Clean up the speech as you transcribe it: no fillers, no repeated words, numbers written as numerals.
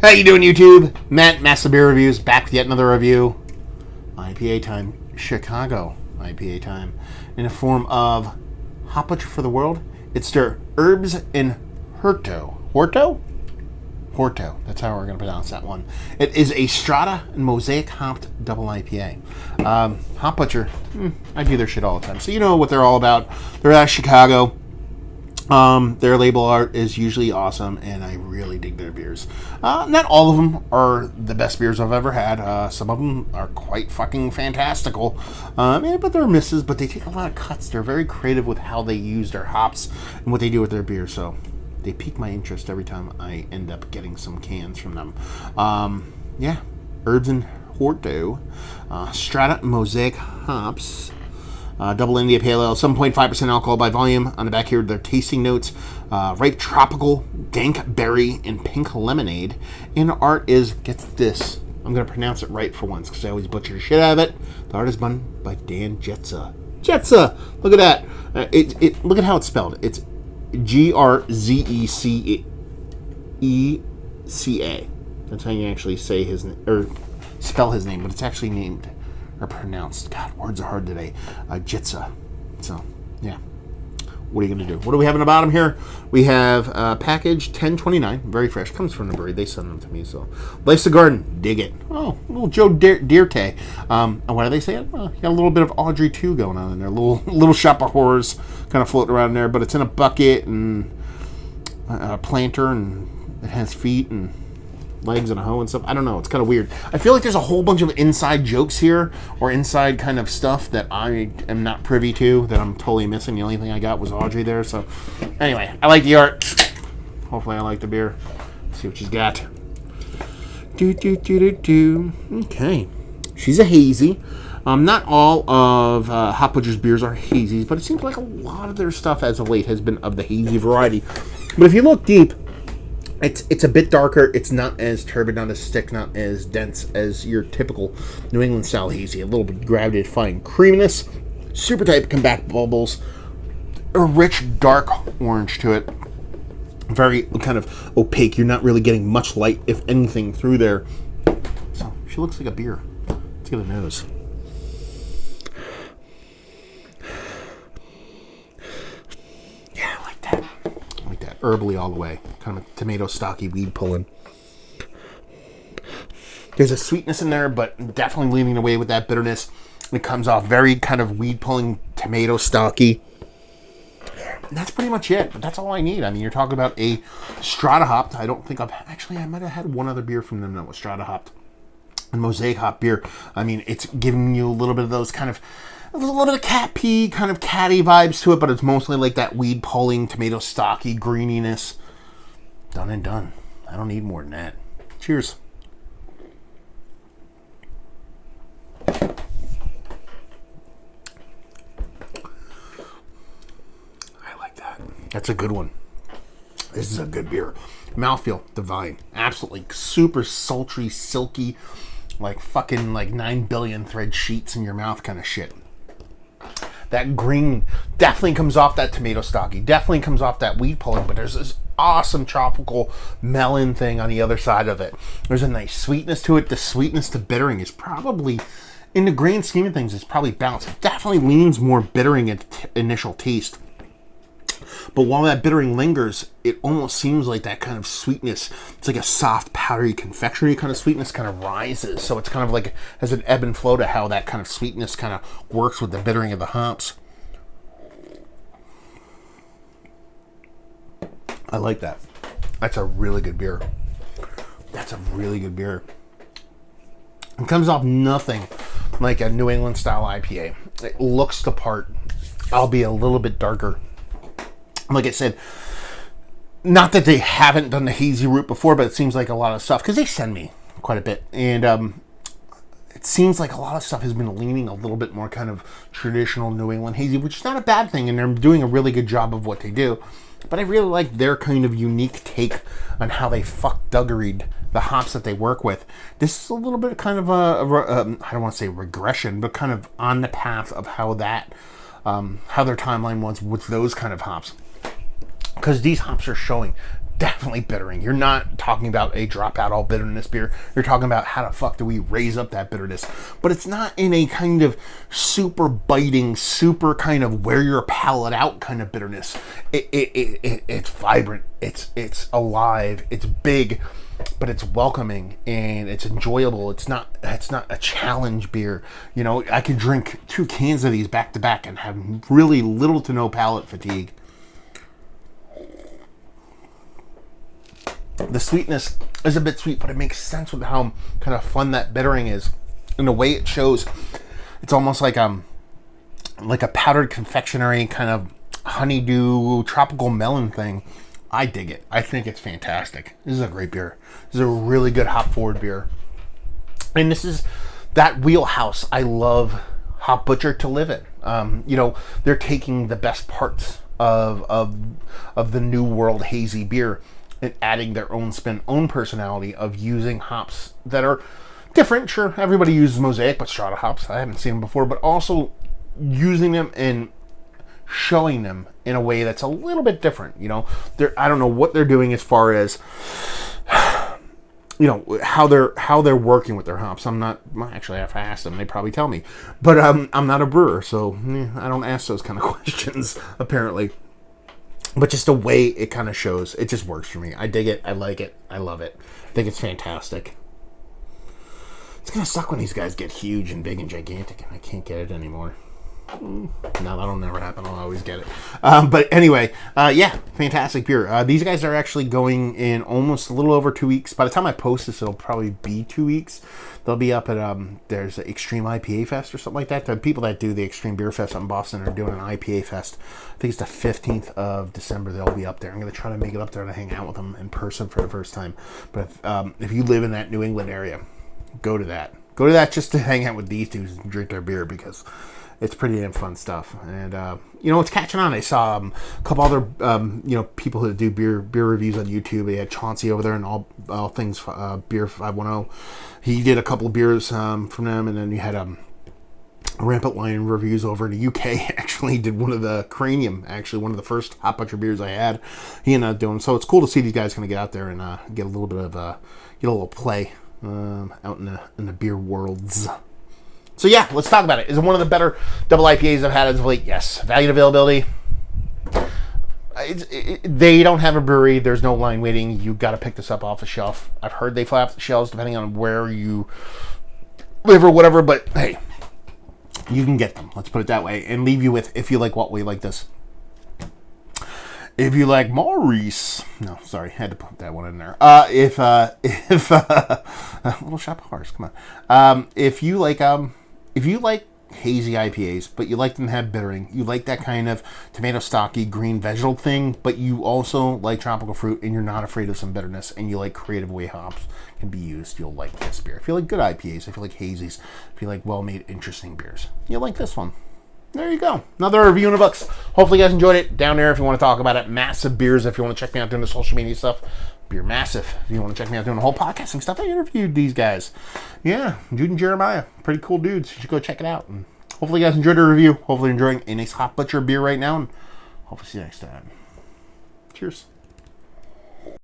How you doing, YouTube? Matt, Master Beer Reviews, back with yet another review. IPA time, Chicago IPA time, in the form of Hop Butcher for the World. It's their Urbs and Horto. Horto? Horto. That's how we're going to pronounce that one. It is a Strata and Mosaic hopped double IPA. Hop Butcher, I do their shit all the time, so you know what they're all about. They're out of Chicago. Their label art is usually awesome, and I really dig their beers. Not all of them are the best beers I've ever had. Some of them are quite fucking fantastical. But they're misses, but they take a lot of cuts. They're very creative with how they use their hops and what they do with their beer, so they pique my interest every time I end up getting some cans from them. Urbs and Horto, Strata and Mosaic hops. Double India Pale Ale, 7.5% alcohol by volume. On the back here, their tasting notes: ripe tropical, dank berry, and pink lemonade. And the art is, get this, I'm going to pronounce it right for once because I always butcher the shit out of it. The art is done by Dan Jetza. Jetza! Look at that. Look at how it's spelled. It's Grzecca. That's how you actually say his name, or spell his name, but it's actually named or pronounced. God, words are hard today. Jetza. So, yeah. What are you going to do? What do we have in the bottom here? We have package 1029, very fresh. Comes from the brewery. They send them to me. So, Life's a Garden. Dig it. Oh, little Joe Dierte. And what are they saying? Well, you got a little bit of Audrey 2 going on in there. Little shop of horrors kind of floating around there, but it's in a bucket and a planter, and it has feet and legs and a hoe and stuff. I don't know. It's kind of weird. I feel like there's a whole bunch of inside jokes here, or inside kind of stuff that I am not privy to, that I'm totally missing. The only thing I got was Audrey there. So anyway, I like the art. Hopefully I like the beer. Let's see what she's got. Okay. She's a hazy. Not all of Hop Butcher's beers are hazies, but it seems like a lot of their stuff as of late has been of the hazy variety. But if you look deep, it's a bit darker. It's not as turbid, not as thick, not as dense as your typical New England style hazy. A little bit gravity-defying creaminess, super tight compact bubbles, a rich dark orange to it, very kind of opaque. You're not really getting much light, if anything, through there. So she looks like a beer. Let's get a nose. Herbally all the way. Kind of tomato stocky weed pulling. There's a sweetness in there, but definitely leaning away with that bitterness. It comes off very kind of weed pulling, tomato stocky. And that's pretty much it. But that's all I need. I mean, you're talking about a Strata hopped. I don't think I might have had one other beer from them that was Strata hopped. And Mosaic hop beer. I mean, it's giving you a little bit of those kind of, there's a little bit of cat pee, kind of catty vibes to it, but it's mostly like that weed pulling, tomato stocky greeniness. Done and done. I don't need more than that. Cheers. I like that. That's a good one. This is a good beer. Mouthfeel, divine. Absolutely super sultry, silky, like fucking like 9 billion thread sheets in your mouth kind of shit. That green definitely comes off that tomato stocky. Definitely comes off that weed pulling, but there's this awesome tropical melon thing on the other side of it. There's a nice sweetness to it. The sweetness to bittering is probably, in the grand scheme of things, it's probably balanced. It definitely leans more bittering at initial taste. But while that bittering lingers, it almost seems like that kind of sweetness, it's like a soft, powdery, confectionery kind of sweetness kind of rises. So it's kind of like, has an ebb and flow to how that kind of sweetness kind of works with the bittering of the hops. I like that. That's a really good beer. That's a really good beer. It comes off nothing like a New England style IPA. It looks the part, albeit a little bit darker. Like I said, not that they haven't done the hazy route before, but it seems like a lot of stuff, because they send me quite a bit, and it seems like a lot of stuff has been leaning a little bit more kind of traditional New England hazy, which is not a bad thing, and they're doing a really good job of what they do. But I really like their kind of unique take on how they fuck-duggeried the hops that they work with. This is a little bit kind of I don't want to say regression, but kind of on the path of how that, how their timeline was with those kind of hops. Because these hops are showing definitely bittering. You're not talking about a drop out all bitterness beer. You're talking about how the fuck do we raise up that bitterness. But it's not in a kind of super biting, super kind of wear your palate out kind of bitterness. It's vibrant. It's alive. It's big, but it's welcoming and it's enjoyable. It's not a challenge beer. You know, I could drink 2 cans of these back to back and have really little to no palate fatigue. The sweetness is a bit sweet, but it makes sense with how kind of fun that bittering is. And the way it shows, it's almost like a powdered confectionery kind of honeydew tropical melon thing. I dig it. I think it's fantastic. This is a great beer. This is a really good hop forward beer. And this is that wheelhouse I love Hop Butcher to live in. You know, they're taking the best parts of the New World hazy beer and adding their own spin, own personality of using hops that are different. Sure, everybody uses Mosaic, but Strata hops, I haven't seen them before, but also using them and showing them in a way that's a little bit different. You know, I don't know what they're doing as far as, you know, how they're working with their hops. I'm not, actually, if I ask them, they probably tell me, but I'm not a brewer, so I don't ask those kind of questions apparently. But just the way it kind of shows, it just works for me. I dig it. I like it. I love it. I think it's fantastic. It's going to suck when these guys get huge and big and gigantic and I can't get it anymore. No, that'll never happen. I'll always get it. But anyway, yeah, fantastic beer. These guys are actually going in almost a little over 2 weeks. By the time I post this, it'll probably be 2 weeks. They'll be up at, there's an Extreme IPA Fest or something like that. The people that do the Extreme Beer Fest in Boston are doing an IPA Fest. I think it's the 15th of December they'll be up there. I'm going to try to make it up there to hang out with them in person for the first time. But if you live in that New England area, go to that. Go to that just to hang out with these dudes and drink their beer because it's pretty damn fun stuff. And, you know, it's catching on. I saw a couple other, you know, people who do beer reviews on YouTube. They had Chauncey over there and all things Beer 510. He did a couple of beers from them. And then you had Rampant Lion reviews over in the UK. Actually did one of the Cranium, actually one of the first Hop Butcher beers I had. He ended up doing. So it's cool to see these guys kind of get out there and get a little bit of, get a little play out in the beer worlds. So yeah, let's talk about it. Is it one of the better double IPAs I've had as of late? Yes. Value and availability. They don't have a brewery. There's no line waiting. You got to pick this up off the shelf. I've heard they fly off the shelves depending on where you live or whatever. But hey, you can get them. Let's put it that way. And leave you with, if you like what we like this. If you like Maurice, no, sorry, had to put that one in there. If Little Shop of Horrors, come on. If you like hazy IPAs, but you like them to have bittering, you like that kind of tomato stocky green vegetal thing, but you also like tropical fruit and you're not afraid of some bitterness, and you like creative way hops can be used, you'll like this beer. If you like good IPAs, if you like hazies, if you like well-made, interesting beers, you'll like this one. There you go. Another review in the books. Hopefully you guys enjoyed it. Down there if you want to talk about it. Massive Beers if you want to check me out doing the social media stuff. Beer Massive if you want to check me out doing the whole podcasting stuff. I interviewed these guys. Yeah, Jude and Jeremiah. Pretty cool dudes. You should go check it out. And hopefully you guys enjoyed the review. Hopefully you're enjoying a nice Hop Butcher beer right now. And hopefully see you next time. Cheers.